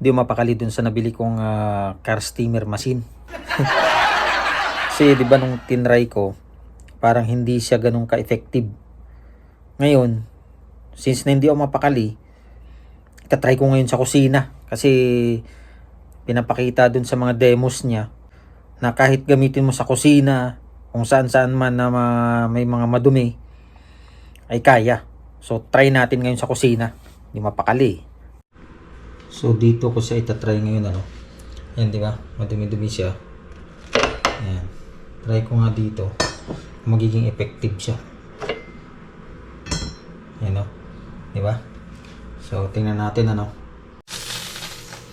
Hindi mapakali dun sa nabili kong car steamer machine. Kasi di ba nung tinry ko, parang hindi siya ganun ka-effective. Ngayon, since na hindi ako mapakali, itatry ko ngayon sa kusina. Kasi pinapakita dun sa mga demos niya na kahit gamitin mo sa kusina, kung saan saan man na may mga madumi, ay kaya. So try natin ngayon sa kusina. Hindi mapakali. So dito ko siya itatry ngayon ano. Yan di ba? Madumi-dumi siya. Yan. Try ko nga dito. Magiging effective siya. Yan o. Di ba? So tingnan natin ano.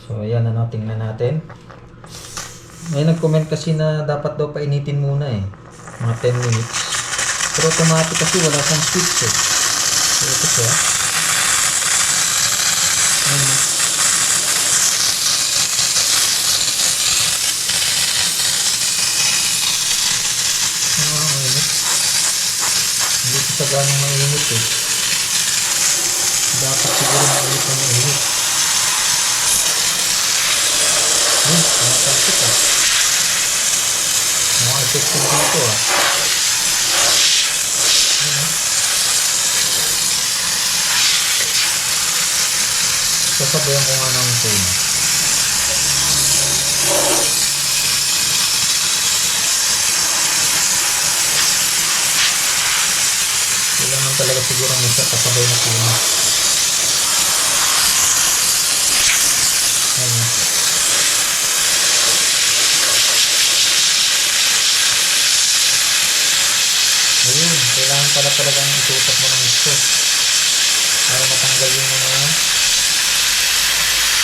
So ayan ano, tingnan natin. May nag-comment kasi na dapat daw painitin muna eh. Mga 10 minutes. Pero automatic kasi wala siyang switch eh. So ito siya. Ayan. Mainit. Hindi ko sa ganong mainit eh. Dapat siguro mainit na mainit. Nakakalpit ah. Mga effective dito ah. Sasabayan ko nga ng phone. Kailangan talaga siguro may kasabay na phone. Ayan. Ayun, kailangan pala talagang itutok mo ng gusto para matanggal yung mga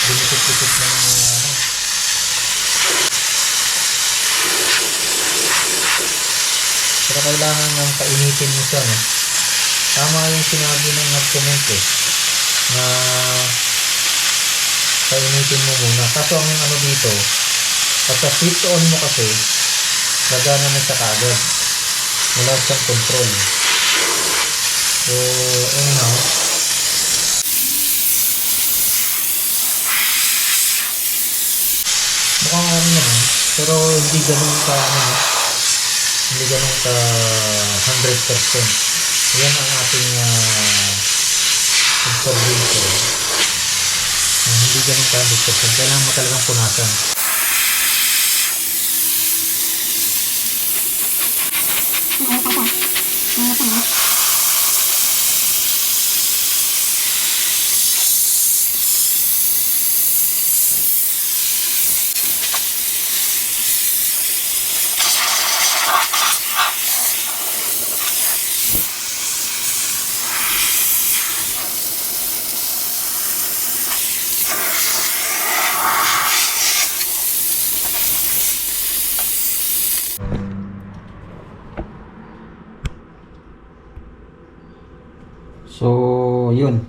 dumikit-dikit na mga ano. Pero kailangan ng painitin mo siya, no? Tama yung sinabi ng nag-comment eh, na painitin mo muna. Kaso ang ano dito, pagka switch on mo kasi, gagana na siya kaagad. Wala siyang control. So, anyhow, mukhang okay naman. Pero hindi ganun ka, ano, hindi ganun ka 100%. Yan ang ating observation. Hindi ganun ka 100%. Kailangan mo talagang punasan. So, yun.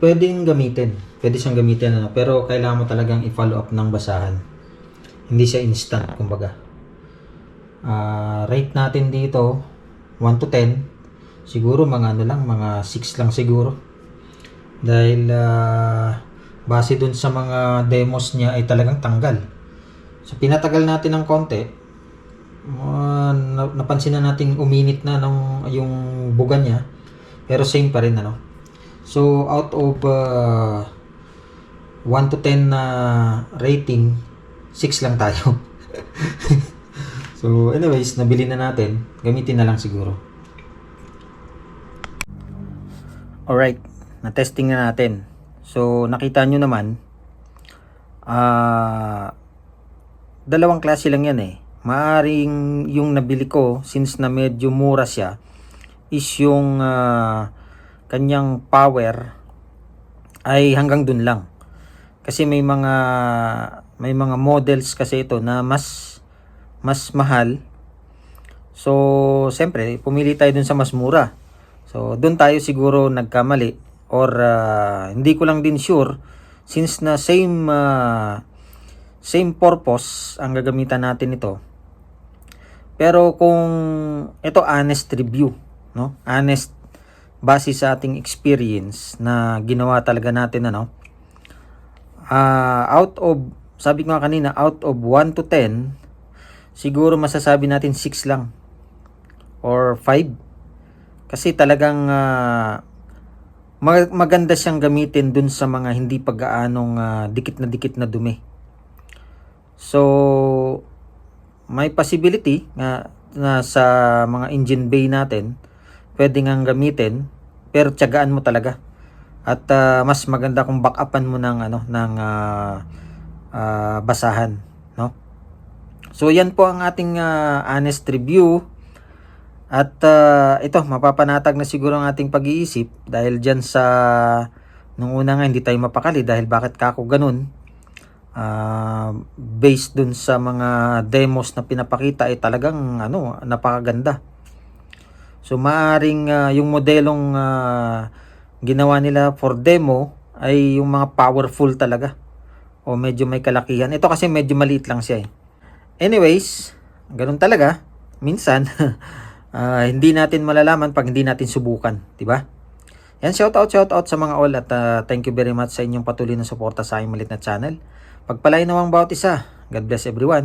Pwedeng gamitin. Pwede siyang gamitin ano, pero kailangan mo talagang i-follow up ng basahan. Hindi siya instant, kumbaga. Rate natin dito 1 to 10. Siguro mga ano lang, mga 6 lang siguro. Dahil base dun sa mga demos niya ay talagang tanggal. So pinatagal natin ng konti. Napansin na natin uminit na yung buga niya. Pero same pa rin ano. So out of 1 to 10 na rating, 6 lang tayo. So anyways, nabili na natin. Gamitin na lang siguro. Alright, na-testing na natin. So nakita nyo naman, dalawang klase lang yan eh. Maaring yung nabili ko, since na medyo mura siya, is yung kanyang power ay hanggang dun lang. Kasi may mga models kasi ito na mas mahal. So siyempre pumili tayo dun sa mas mura. So dun tayo siguro nagkamali, or hindi ko lang din sure, since na same purpose ang gagamitan natin ito. Pero kung ito, honest review, no? Honest base sa ating experience na ginawa talaga natin ano. Out of, sabi ko nga kanina, out of 1 to 10, siguro masasabi natin 6 lang or 5. Kasi talagang maganda siyang gamitin dun sa mga hindi pag-aanong dikit na dumi. So, may possibility na sa mga engine bay natin, pwede nga gamitin, pero tiyagaan mo talaga. At mas maganda kung backupan mo ng basahan, no? So yan po ang ating honest review. At ito, mapapanatag na siguro ang ating pag-iisip dahil dyan sa nung una nga hindi tayo mapakali dahil bakit kako ganun. Based dun sa mga demos na pinapakita ay talagang napakaganda. So maaring yung modelong ginawa nila for demo ay yung mga powerful talaga o medyo may kalakihan. Ito kasi medyo maliit lang siya eh. Anyways, ganun talaga minsan. Hindi natin malalaman pag hindi natin subukan, di ba? Yan, shout out sa mga all at thank you very much sa inyong patuloy na suporta sa aking maliit na channel. Pagpalain nawang bawat isa. God bless everyone.